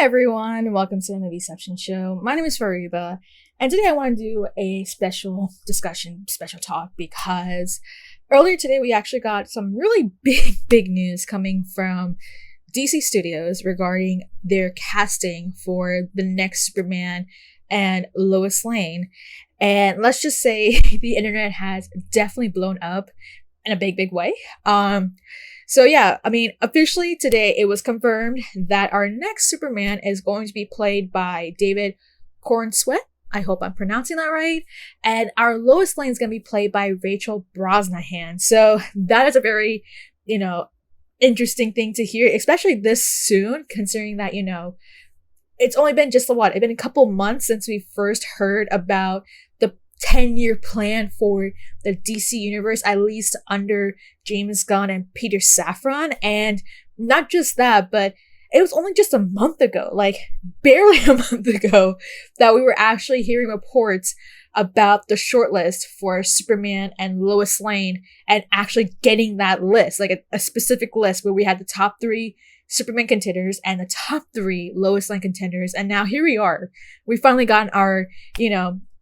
Hi everyone, welcome to the Movieception Show. My name is Fariba, and today I want to do a special discussion, special talk, because earlier today we actually got some really big news coming from DC Studios regarding their casting for the next Superman and Lois Lane. And let's just say the internet has definitely blown up in a big way. So yeah, officially today it was confirmed that our next Superman is going to be played by David Corenswet. I hope I'm pronouncing that right. And our Lois Lane is going to be played by Rachel Brosnahan. So that is a very, interesting thing to hear, especially this soon, considering that, it's only been it's been a couple months since we first heard about the 10-year plan for the DC universe, at least under James Gunn and Peter Safran. And not just that, but it was only just a month ago, barely a month ago, that we were actually hearing reports about the shortlist for Superman and Lois Lane, and actually getting that list, a specific list where we had the top 3 Superman contenders and the top 3 Lois Lane contenders. And now here we are. We finally gotten our,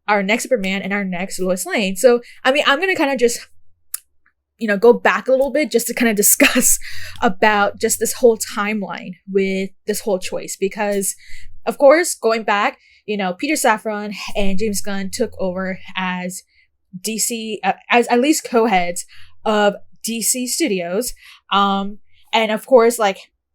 our next Superman and our next Lois Lane. So, I'm going to kind of just, go back a little bit just to kind of discuss about just this whole timeline with this whole choice. Because, of course, going back, Peter Safran and James Gunn took over as DC, as at least co-heads of DC Studios. And of course,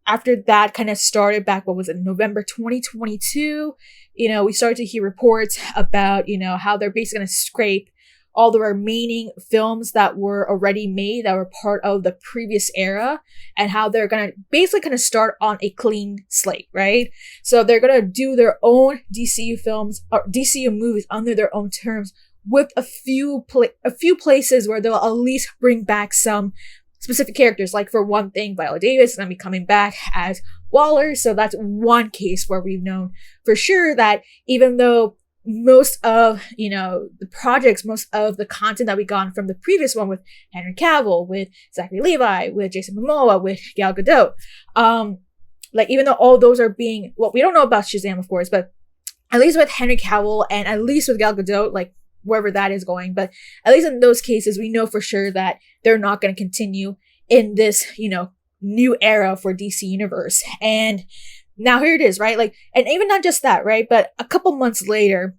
after that kind of started back, November 2022, we started to hear reports about, how they're basically going to scrape all the remaining films that were already made that were part of the previous era, and how they're going to basically kind of start on a clean slate, right? So they're going to do their own DCU films or DCU movies under their own terms, with a few places where they'll at least bring back some specific characters. Like, for one thing, Viola Davis is going to be coming back as Waller. So that's one case where we've known for sure that even though most of, the projects, most of the content that we got from the previous one with Henry Cavill, with Zachary Levi, with Jason Momoa, with Gal Gadot, even though all those are being, we don't know about Shazam, of course, but at least with Henry Cavill and at least with Gal Gadot, wherever that is going, but at least in those cases, we know for sure that they're not going to continue in this, new era for DC Universe. And now here it is, right? And even not just that, right? But a couple months later,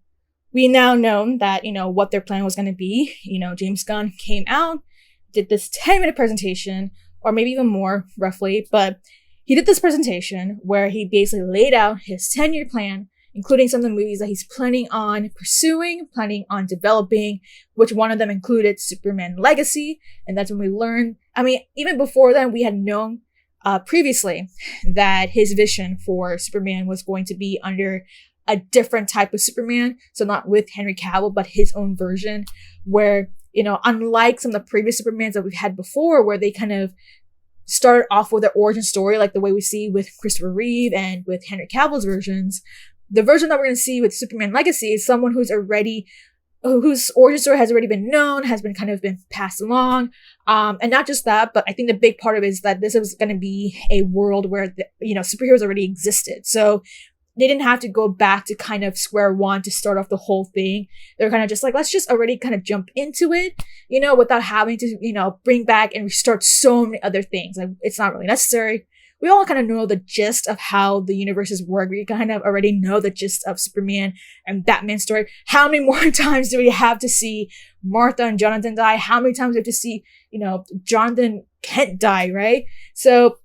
we now know that, what their plan was going to be. James Gunn came out, did this 10-minute presentation, or maybe even more, roughly. But he did this presentation where he basically laid out his 10-year plan, including some of the movies that he's planning on pursuing, planning on developing, which one of them included Superman Legacy. And that's when we learned, even before then, we had known previously that his vision for Superman was going to be under a different type of Superman. So not with Henry Cavill, but his own version, where, unlike some of the previous Supermans that we've had before, where they kind of started off with their origin story, like the way we see with Christopher Reeve and with Henry Cavill's versions, the version that we're going to see with Superman Legacy is someone whose origin story has already been known, has been passed along. And not just that, but I think the big part of it is that this is going to be a world where, superheroes already existed. So they didn't have to go back to kind of square one to start off the whole thing. They're kind of just let's just already kind of jump into it, without having to, bring back and restart so many other things. It's not really necessary. We all kind of know the gist of how the universes work. We kind of already know the gist of Superman and Batman story. How many more times do we have to see Martha and Jonathan die? How many times do we have to see, Jonathan Kent die, right? So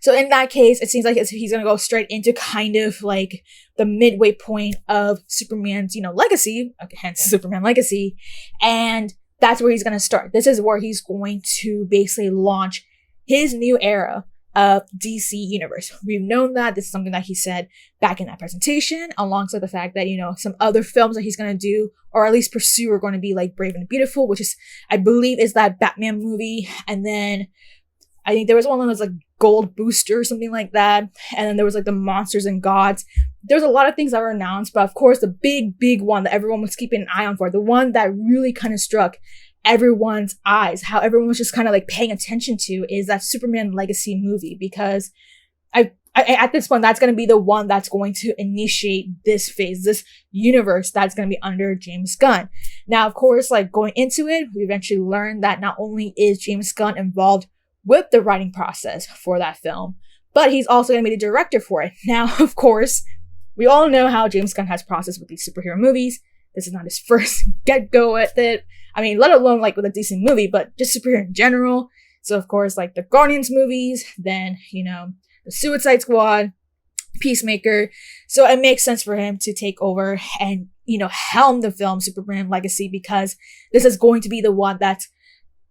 in that case, it seems like he's going to go straight into kind of the midway point of Superman's, legacy, hence Superman Legacy. And that's where he's going to start. This is where he's going to basically launch his new era of DC Universe. We've known that. This is something that he said back in that presentation, alongside the fact that, some other films that he's going to do, or at least pursue, are going to be Brave and the Beautiful, which is, I believe, is that Batman movie. And then I think there was one that was Gold Booster or something like that. And then there was the Monsters and Gods. There's a lot of things that were announced, but of course the big one that everyone was keeping an eye on for, the one that really kind of struck everyone's eyes, how everyone was just kind of paying attention to, is that Superman Legacy movie. Because at this point, that's going to be the one that's going to initiate this phase, this universe that's going to be under James Gunn. Now, of course, like going into it, we eventually learned that not only is James Gunn involved with the writing process for that film, but he's also going to be the director for it. Now, of course, we all know how James Gunn has processed with these superhero movies. This is not his first get-go with it. I mean, let alone like with a DC movie, but just superhero in general. So, of course, like the Guardians movies, then, the Suicide Squad, Peacemaker. So it makes sense for him to take over and, helm the film Superman Legacy, because this is going to be the one that's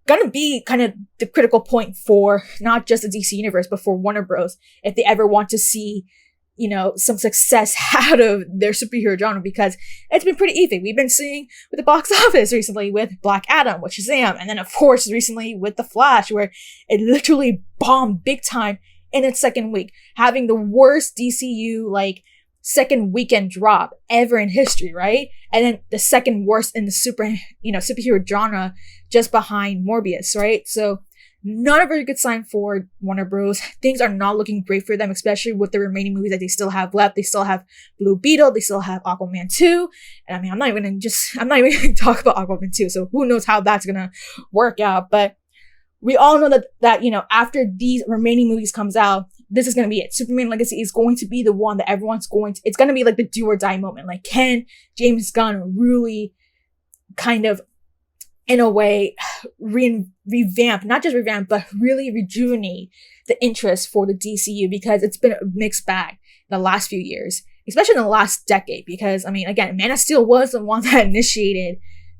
going to be kind of the critical point for not just the DC universe, but for Warner Bros. If they ever want to see, some success out of their superhero genre, because it's been pretty iffy. We've been seeing with the box office recently with Black Adam, with Shazam, and then of course recently with The Flash, where it literally bombed big time in its second week, having the worst DCU like second weekend drop ever in history, right? And then the second worst in the superhero genre, just behind Morbius, right? So not a very good sign for Warner Bros. Things are not looking great for them, especially with the remaining movies that they still have left. They still have Blue Beetle, they still have Aquaman 2. And I mean, I'm not even gonna talk about Aquaman 2, so who knows how that's gonna work out. But we all know that after these remaining movies comes out, this is gonna be it. Superman Legacy is going to be the one that everyone's it's gonna be like the do or die moment. Like, can James Gunn really kind of, in a way, revamp, not just revamp, but really rejuvenate the interest for the DCU, because it's been a mixed bag in the last few years, especially in the last decade. Because, I mean, again, Man of Steel was the one that initiated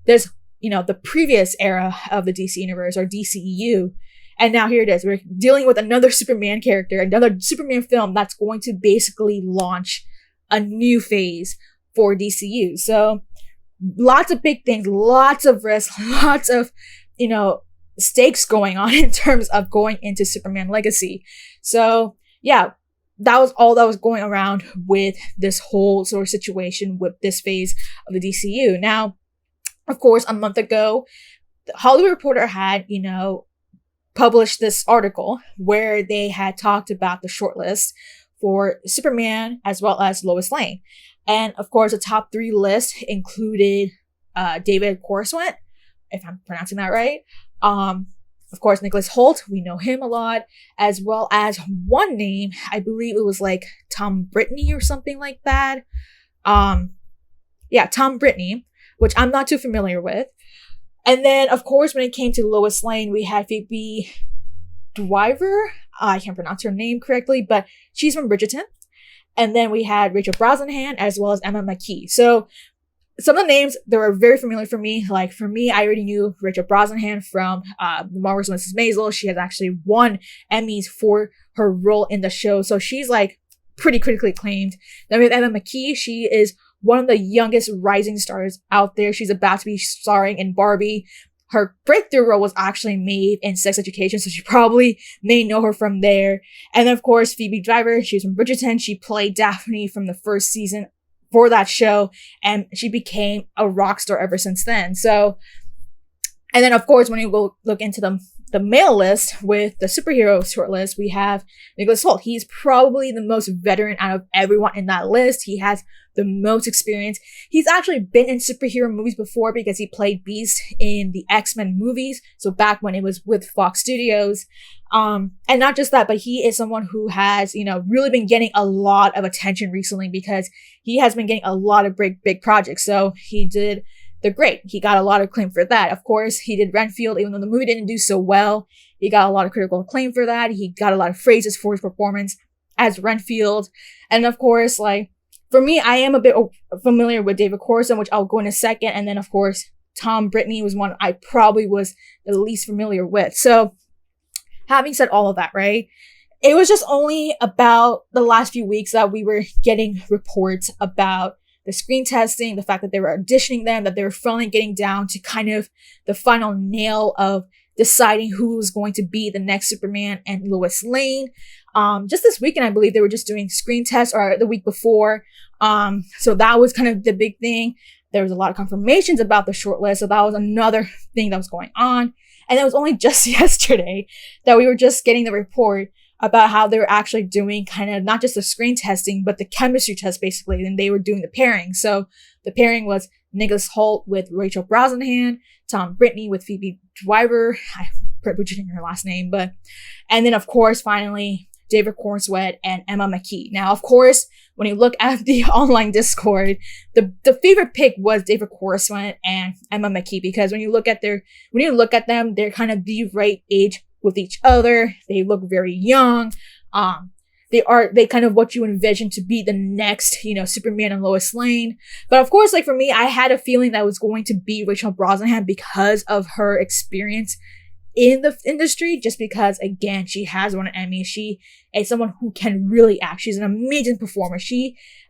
this, the previous era of the DC universe, or DCEU. And now here it is. We're dealing with another Superman character, another Superman film that's going to basically launch a new phase for DCU. So, lots of big things, lots of risks, lots of, stakes going on in terms of going into Superman Legacy. So, yeah, that was all that was going around with this whole sort of situation with this phase of the DCU. Now, of course, a month ago, the Hollywood Reporter had, published this article where they had talked about the shortlist for Superman as well as Lois Lane. And of course, the top 3 list included David Corenswet, if I'm pronouncing that right. Of course, Nicholas Hoult, we know him a lot, as well as one name, I believe it was like Tom Brittney or something like that. Tom Brittney, which I'm not too familiar with. And then, of course, when it came to Lois Lane, we had Phoebe Driver. I can't pronounce her name correctly, but she's from Bridgerton. And then we had Rachel Brosnahan as well as Emma McKee. So some of the names that were very familiar for me. Like for me, I already knew Rachel Brosnahan from Marvelous Mrs. Maisel. She has actually won Emmys for her role in the show. So she's like pretty critically acclaimed. Then we have Emma McKee. She is one of the youngest rising stars out there. She's about to be starring in Barbie. Her breakthrough role was actually made in Sex Education, so she probably may know her from there. And then, of course, Phoebe Driver, she's from Bridgerton. She played Daphne from the first season for that show, and she became a rock star ever since then. So, and then, of course, when you go look into the male list with the superhero short list, we have Nicholas Hoult. He's probably the most veteran out of everyone in that list. He has the most experience. He's actually been in superhero movies before because he played Beast in the X-Men movies. So back when it was with Fox Studios. And not just that, but he is someone who has, really been getting a lot of attention recently because he has been getting a lot of big projects. So he did The Great. He got a lot of acclaim for that. Of course, he did Renfield, even though the movie didn't do so well. He got a lot of critical acclaim for that. He got a lot of praises for his performance as Renfield. And of course, for me, I am a bit familiar with David Corenswet, which I'll go in a second. And then, of course, Tom Brittney was one I probably was the least familiar with. So, having said all of that, right? It was just only about the last few weeks that we were getting reports about the screen testing, the fact that they were auditioning them, that they were finally getting down to kind of the final nail of deciding who was going to be the next Superman and Lois Lane. Just this weekend, I believe they were just doing screen tests, or the week before. So that was kind of the big thing. There was a lot of confirmations about the shortlist. So that was another thing that was going on. And it was only just yesterday that we were just getting the report about how they were actually doing kind of not just the screen testing, but the chemistry test basically. And they were doing the pairing. So the pairing was Nicholas Hoult with Rachel Brosnahan, Tom Brittney with Phoebe Dwyber. I'm butchering her last name, and then of course, finally, David Cornsweet and Emma McKee. Now, of course, when you look at the online Discord, the favorite pick was David Cornsweet and Emma McKee, because when you look at them, they're kind of the right age with each other. They look very young. They kind of what you envision to be the next, Superman and Lois Lane. But of course, like for me, I had a feeling that it was going to be Rachel Brosnahan because of her experience in the industry, just because, again, she has won an Emmy. She is someone who can really act. She's an amazing performer.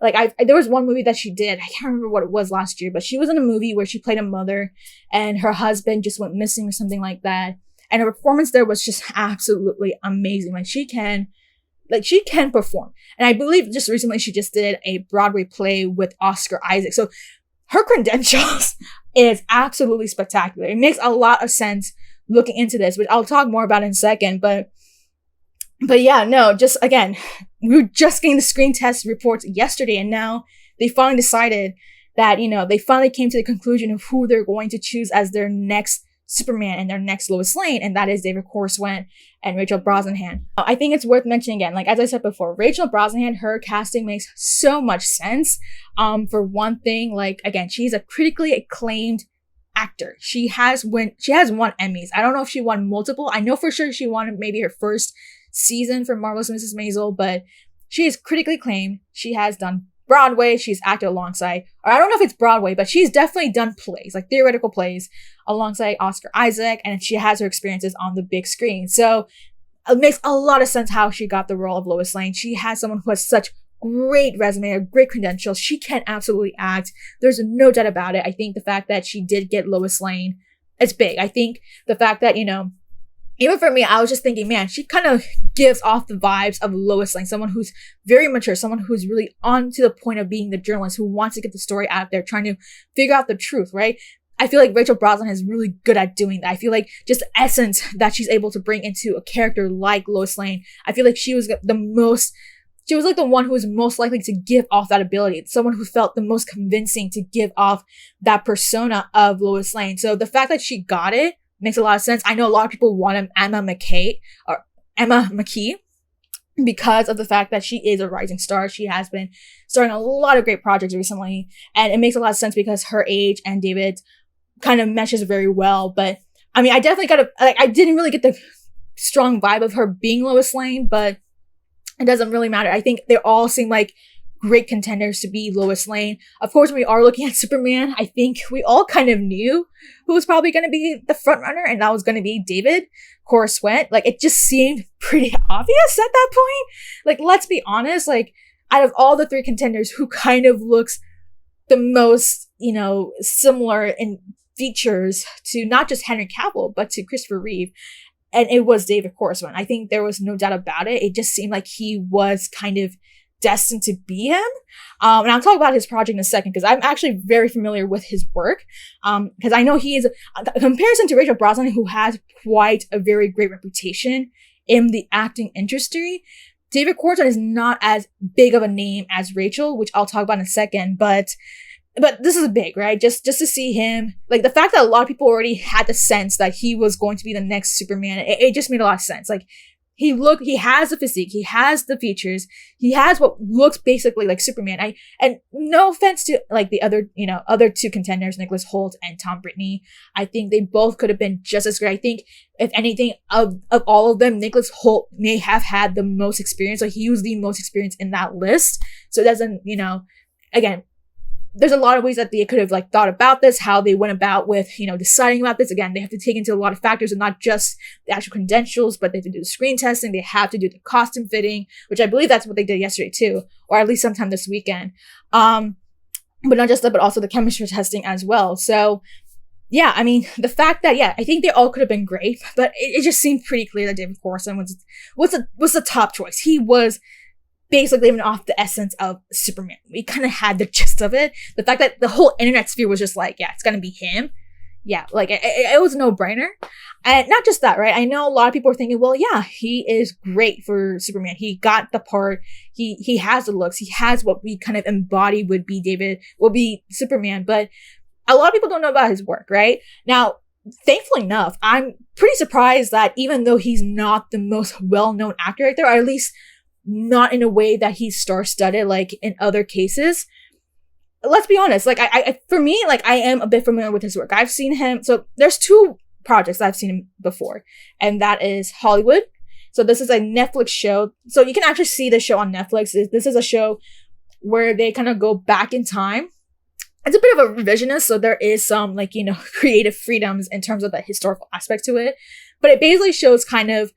There was one movie that she did. I can't remember what it was last year, but she was in a movie where she played a mother and her husband just went missing or something like that. And her performance there was just absolutely amazing. She can perform. And I believe just recently she just did a Broadway play with Oscar Isaac. So her credentials is absolutely spectacular. It makes a lot of sense looking into this, which I'll talk more about in a second. But yeah, no, just again, we were just getting the screen test reports yesterday, and now they finally decided that, they finally came to the conclusion of who they're going to choose as their next Superman and their next Lois Lane, and that is David Cornsweet and Rachel Brosnahan. I think it's worth mentioning again, as I said before, Rachel Brosnahan, her casting makes so much sense. For one thing, again, she's a critically acclaimed actor. She has won Emmys. I don't know if she won multiple. I know for sure she won maybe her first season for Marvelous Mrs. Maisel, but she is critically acclaimed. She has done Broadway. She's acted alongside, or I don't know if it's Broadway, but she's definitely done plays, theoretical plays, alongside Oscar Isaac, and she has her experiences on the big screen. So it makes a lot of sense how she got the role of Lois Lane. She has someone who has such great resume, or great credentials. She can absolutely act. There's no doubt about it. I think the fact that she did get Lois Lane, it's big. I think the fact that, even for me, I was just thinking, man, she kind of gives off the vibes of Lois Lane, someone who's very mature, someone who's really on to the point of being the journalist who wants to get the story out there, trying to figure out the truth, right? I feel like Rachel Brosnahan is really good at doing that. I feel like just the essence that she's able to bring into a character like Lois Lane, I feel like she was the one who was most likely to give off that ability. It's someone who felt the most convincing to give off that persona of Lois Lane. So the fact that she got it makes a lot of sense. I know a lot of people want Emma McKee because of the fact that she is a rising star. She has been starting a lot of great projects recently, and it makes a lot of sense because her age and David's kind of meshes very well. But I mean, I definitely I didn't really get the strong vibe of her being Lois Lane, but it doesn't really matter. I think they all seem like great contenders to be Lois Lane. Of course, when we are looking at Superman, I think we all kind of knew who was probably going to be the front runner, and that was going to be David Cornsweet. It just seemed pretty obvious at that point. Let's be honest, out of all the three contenders, who kind of looks the most, similar in features to not just Henry Cavill, but to Christopher Reeve. And it was David Cornsweet. I think there was no doubt about it. It just seemed like he was kind of destined to be him. And I'll talk about his project in a second, because I'm actually very familiar with his work. Because I know he is, a comparison to Rachel Brosnahan, who has quite a very great reputation in the acting industry, David Cornsweet is not as big of a name as Rachel, which I'll talk about in a second, but this is big, right? Just to see him, the fact that a lot of people already had the sense that he was going to be the next Superman, it just made a lot of sense. He has the physique, he has the features, he has what looks basically like Superman. And no offense to the other two contenders, Nicholas Hoult and Tom Brittney. I think they both could have been just as great. I think if anything of all of them, Nicholas Hoult may have had the most experience. He was the most experienced in that list. So it doesn't, again, there's a lot of ways that they could have thought about this, how they went about with, deciding about this. Again, they have to take into a lot of factors, and not just the actual credentials, but they have to do the screen testing. They have to do the costume fitting, which I believe that's what they did yesterday too, or at least sometime this weekend. But not just that, but also the chemistry testing as well. So yeah, I mean, the fact that, I think they all could have been great, but it just seemed pretty clear that David Cornsweet was the top choice. He was basically living off the essence of Superman. We kind of had the gist of it. The fact that the whole internet sphere was just it's gonna be him. yeah, like it was a no-brainer. And not just that, right? I know a lot of people are thinking, well, yeah, he is great for Superman. He got the part. He has the looks. He has what we kind of embody would be Superman. But a lot of people don't know about his work, right? Now, thankfully enough, I'm pretty surprised that even though he's not the most well-known actor right there, or at least not in a way that he's star-studded like in other cases, let's be honest, like for me, like I am a bit familiar with his work. I've seen him. So there's two projects I've seen him before, and that is Hollywood. So this is a Netflix show. So you can actually see the show on Netflix. This is a show where they kind of go back in time. It's a bit of a revisionist, so there is some like, you know, creative freedoms in terms of the historical aspect to it. But it basically shows kind of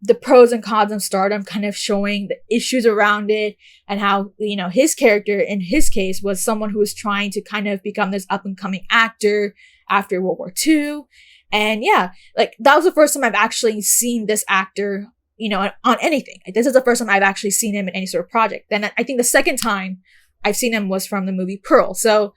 the pros and cons of stardom, kind of showing the issues around it and how, you know, his character in his case was someone who was trying to kind of become this up and coming actor after World War II. And yeah, like that was the first time I've actually seen this actor, you know, on anything. This is the first time I've actually seen him in any sort of project. Then I think the second time I've seen him was from the movie Pearl. So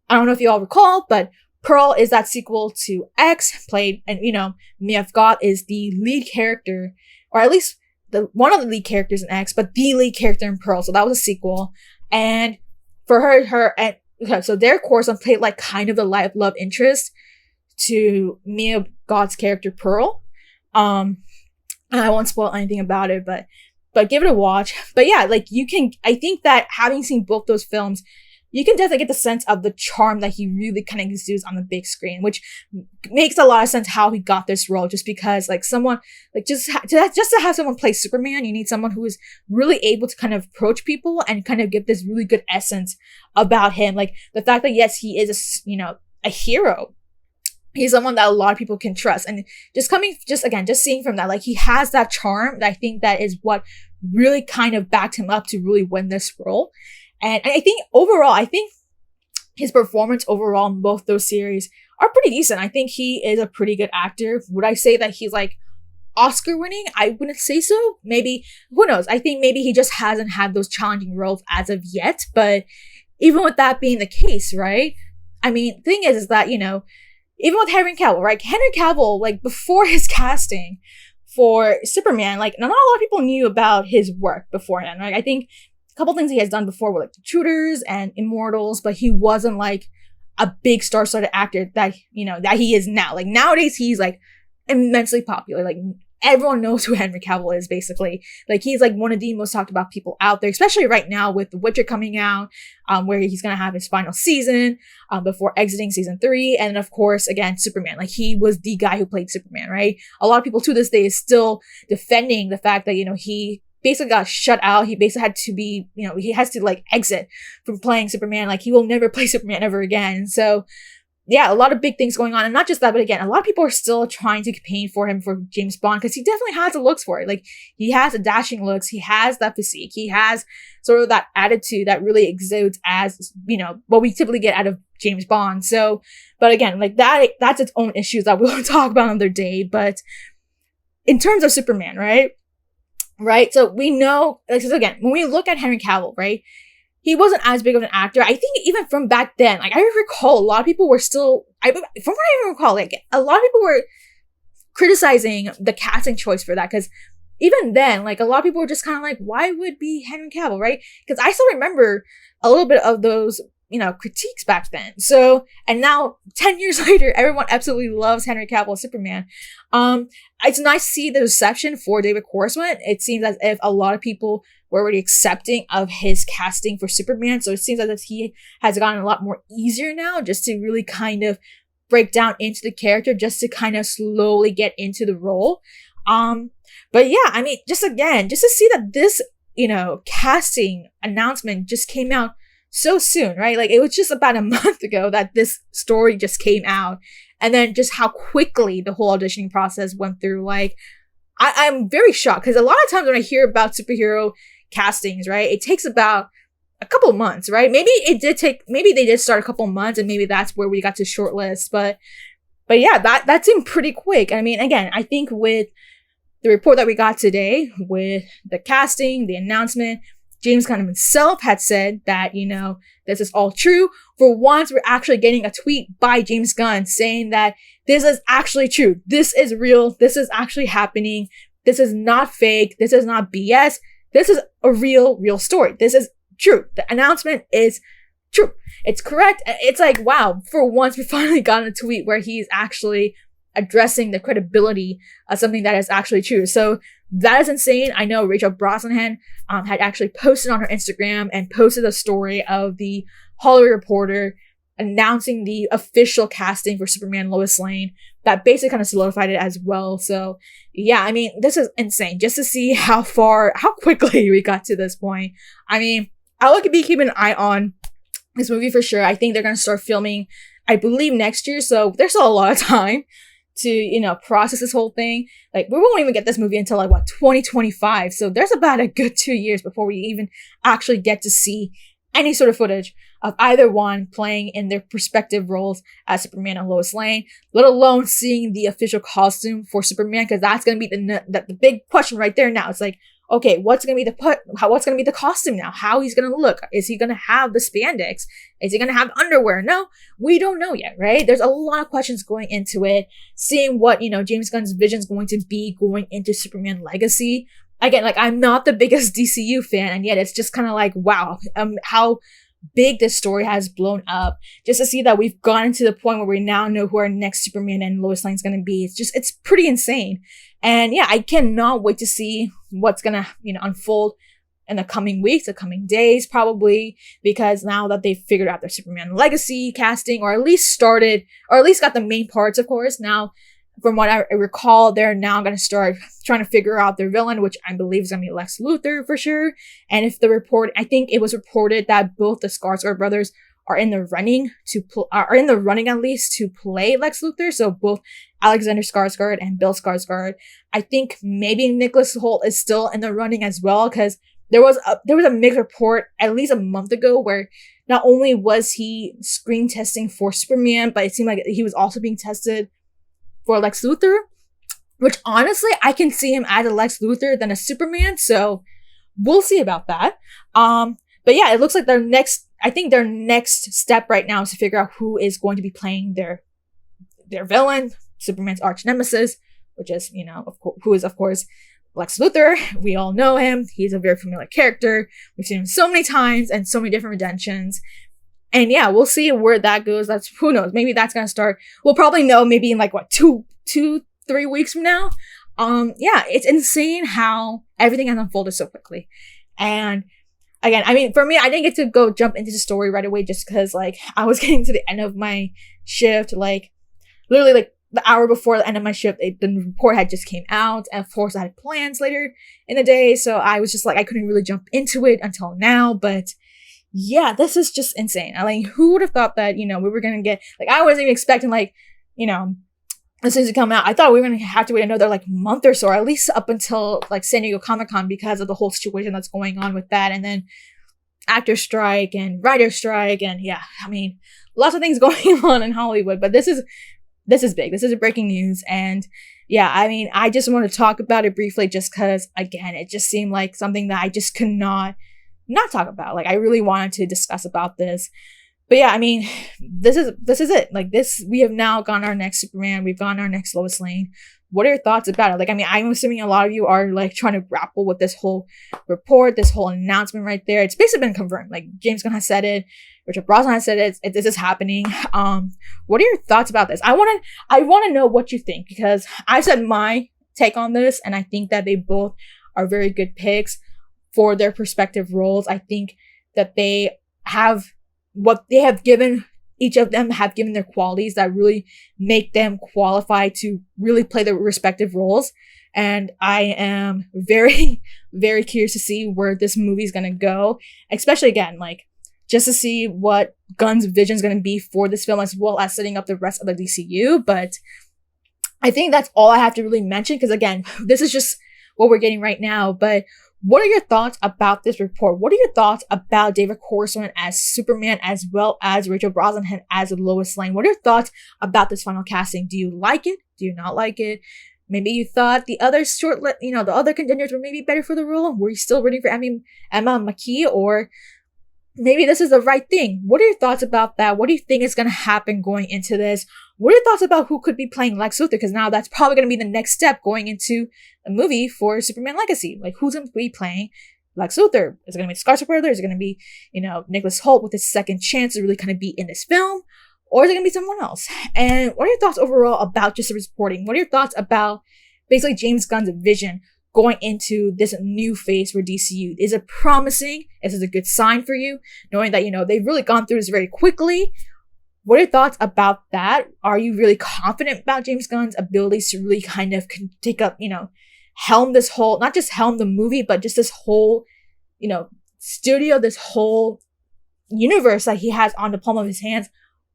I don't know if you all recall, but Pearl is that sequel to X, played, and you know, Mia Goth is the lead character, or at least one of the lead characters in X, but the lead character in Pearl. So that was a sequel. And for so their Coulson played like kind of the life love interest to Mia Goth's character Pearl. And I won't spoil anything about it, but give it a watch. But yeah, like I think that having seen both those films, you can definitely get the sense of the charm that he really kind of exudes on the big screen, which makes a lot of sense how he got this role. Just because, like, someone like just to have someone play Superman, you need someone who is really able to kind of approach people and kind of give this really good essence about him. Like the fact that yes, he is a hero. He's someone that a lot of people can trust, and just seeing from that, like he has that charm that I think that is what really kind of backed him up to really win this role. And I think overall, his performance overall in both those series are pretty decent. I think he is a pretty good actor. Would I say that he's like Oscar winning? I wouldn't say so. Maybe, who knows? I think maybe he just hasn't had those challenging roles as of yet. But even with that being the case, right? I mean, the thing is that, you know, even with Henry Cavill, right? Henry Cavill, like before his casting for Superman, like not a lot of people knew about his work beforehand, right? I think couple things he has done before were like The Tudors and Immortals, but he wasn't like a big star-studded actor that he is now. Like nowadays, he's like immensely popular. Like everyone knows who Henry Cavill is, basically. Like he's like one of the most talked about people out there, especially right now with The Witcher coming out, where he's gonna have his final season before exiting season 3, and then of course again Superman. Like he was the guy who played Superman, right? A lot of people to this day is still defending the fact that he basically got shut out. He basically had to be, he has to like exit from playing Superman. Like he will never play Superman ever again. So yeah, a lot of big things going on. And not just that, but again, a lot of people are still trying to campaign for him for James Bond because he definitely has the looks for it. Like he has the dashing looks. He has that physique. He has sort of that attitude that really exudes as, what we typically get out of James Bond. So, but again, like that's its own issues that we'll talk about another day. But in terms of Superman, right? So we know, like, so again, when we look at Henry Cavill, right, he wasn't as big of an actor. I think even from back then, like I recall a lot of people were still, from what I even recall, like a lot of people were criticizing the casting choice for that, because even then, like a lot of people were just kind of like, why would be Henry Cavill, right? Because I still remember a little bit of those critiques back then. So, and now 10 years later, everyone absolutely loves Henry Cavill as Superman. It's nice to see the reception for David Coruscant. It seems as if a lot of people were already accepting of his casting for Superman. So it seems as if he has gotten a lot more easier now just to really kind of break down into the character, just to kind of slowly get into the role. But yeah, I mean, just to see that this, casting announcement just came out so soon, right? Like it was just about a month ago that this story just came out, and then just how quickly the whole auditioning process went through. Like I'm very shocked, because a lot of times when I hear about superhero castings, right, it takes about a couple months, right? Maybe they did start a couple months, and maybe that's where we got to shortlist. But yeah, that seemed pretty quick. I mean, again, I think with the report that we got today, with the casting, the announcement, James Gunn himself had said that, this is all true. For once, we're actually getting a tweet by James Gunn saying that this is actually true. This is real. This is actually happening. This is not fake. This is not BS. This is a real story. This is true. The announcement is true. It's correct. It's like, wow, for once we finally got a tweet where he's actually addressing the credibility of something that is actually true. So that is insane. I know Rachel Brosnahan had actually posted on her Instagram and posted a story of the Hollywood Reporter announcing the official casting for Superman Lois Lane that basically kind of solidified it as well. So yeah, I mean, this is insane just to see how quickly we got to this point. I mean, I will be keeping an eye on this movie for sure. I think they're going to start filming, I believe, next year. So there's still a lot of time to, process this whole thing. Like, we won't even get this movie until 2025. So there's about a good 2 years before we even actually get to see any sort of footage of either one playing in their respective roles as Superman and Lois Lane, let alone seeing the official costume for Superman, because that's going to be the big question right there now. It's like, okay, what's going to be the costume now? How he's going to look? Is he going to have the spandex? Is he going to have underwear? No, we don't know yet, right? There's a lot of questions going into it. Seeing what, James Gunn's vision is going to be going into Superman Legacy. Again, I'm not the biggest DCU fan, and yet it's just kind of like, wow, how big this story has blown up. Just to see that we've gotten to the point where we now know who our next Superman and Lois Lane is going to be. It's pretty insane. And yeah, I cannot wait to see what's going to, unfold in the coming weeks, the coming days, probably, because now that they've figured out their Superman Legacy casting, or at least got the main parts, of course. Now, from what I recall, they're now going to start trying to figure out their villain, which I believe is going to be Lex Luthor for sure. And I think it was reported that both the Skarsgård brothers are in the running at least to play Lex Luthor. So both Alexander Skarsgård and Bill Skarsgård. I think maybe Nicholas Hoult is still in the running as well, because there was a mixed report at least a month ago where not only was he screen testing for Superman, but it seemed like he was also being tested for Lex Luthor, which honestly, I can see him as a Lex Luthor than a Superman. So we'll see about that. But yeah, it looks like their next step right now is to figure out who is going to be playing their villain, Superman's arch nemesis, which is, who is of course Lex Luthor. We all know him. He's a very familiar character. We've seen him so many times and so many different redemptions. And yeah, we'll see where that goes. Who knows? Maybe that's gonna start. We'll probably know maybe in 3 weeks from now. Yeah, it's insane how everything has unfolded so quickly. And again, I mean, for me, I didn't get to jump into the story right away just because I was getting to the end of my shift, literally the hour before the end of my shift, the report had just came out. And of course I had plans later in the day. So I was just I couldn't really jump into it until now, but yeah, this is just insane. Who would have thought that, we were going to get, I wasn't even expecting, as soon as it come out, I thought we were going to have to wait another, month or so, or at least up until, San Diego Comic-Con because of the whole situation that's going on with that. And then actor strike and writer strike. And yeah, I mean, lots of things going on in Hollywood, but this is big. This is breaking news. And yeah, I mean, I just want to talk about it briefly just because, again, it just seemed like something that I just could not talk about. I really wanted to discuss about this. But yeah, I mean, this is it. We have now gotten our next Superman. We've gotten our next Lois Lane. What are your thoughts about it? I mean, I'm assuming a lot of you are trying to grapple with this whole report, this whole announcement right there. It's basically been confirmed. James Gunn has said it. Richard Brosnan has said it. This is happening. What are your thoughts about this? I want to know what you think, because I said my take on this, and I think that they both are very good picks for their respective roles. I think that each of them have given their qualities that really make them qualify to really play their respective roles. And I am very, very curious to see where this movie is going to go, especially again, just to see what Gunn's vision is going to be for this film, as well as setting up the rest of the DCU. But I think that's all I have to really mention, because again, this is just what we're getting right now. But what are your thoughts about this report? What are your thoughts about David Coruscant as Superman, as well as Rachel Brosnahan as Lois Lane? What are your thoughts about this final casting? Do you like it? Do you not like it? Maybe you thought the other the other contenders were maybe better for the role. Were you still rooting for Emma McKee, or maybe this is the right thing? What are your thoughts about that? What do you think is going to happen going into this? What are your thoughts about who could be playing Lex Luthor? Because now that's probably going to be the next step going into a movie for Superman Legacy. Like, who's going to be playing Lex Luthor? Is it going to be Skarsgård Brother? Is it going to be, Nicholas Hoult with his second chance to really kind of be in this film? Or is it going to be someone else? And what are your thoughts overall about just the reporting? What are your thoughts about basically James Gunn's vision going into this new phase for DCU? Is it promising? Is it a good sign for you? Knowing that, they've really gone through this very quickly. What are your thoughts about that? Are you really confident about James Gunn's abilities to really kind of take up, helm this whole, not just helm the movie, but just this whole, studio, this whole universe that he has on the palm of his hands?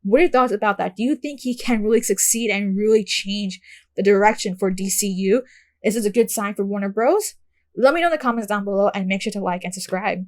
What are your thoughts about that? Do you think he can really succeed and really change the direction for DCU? Is this a good sign for Warner Bros? Let me know in the comments down below, and make sure to like and subscribe.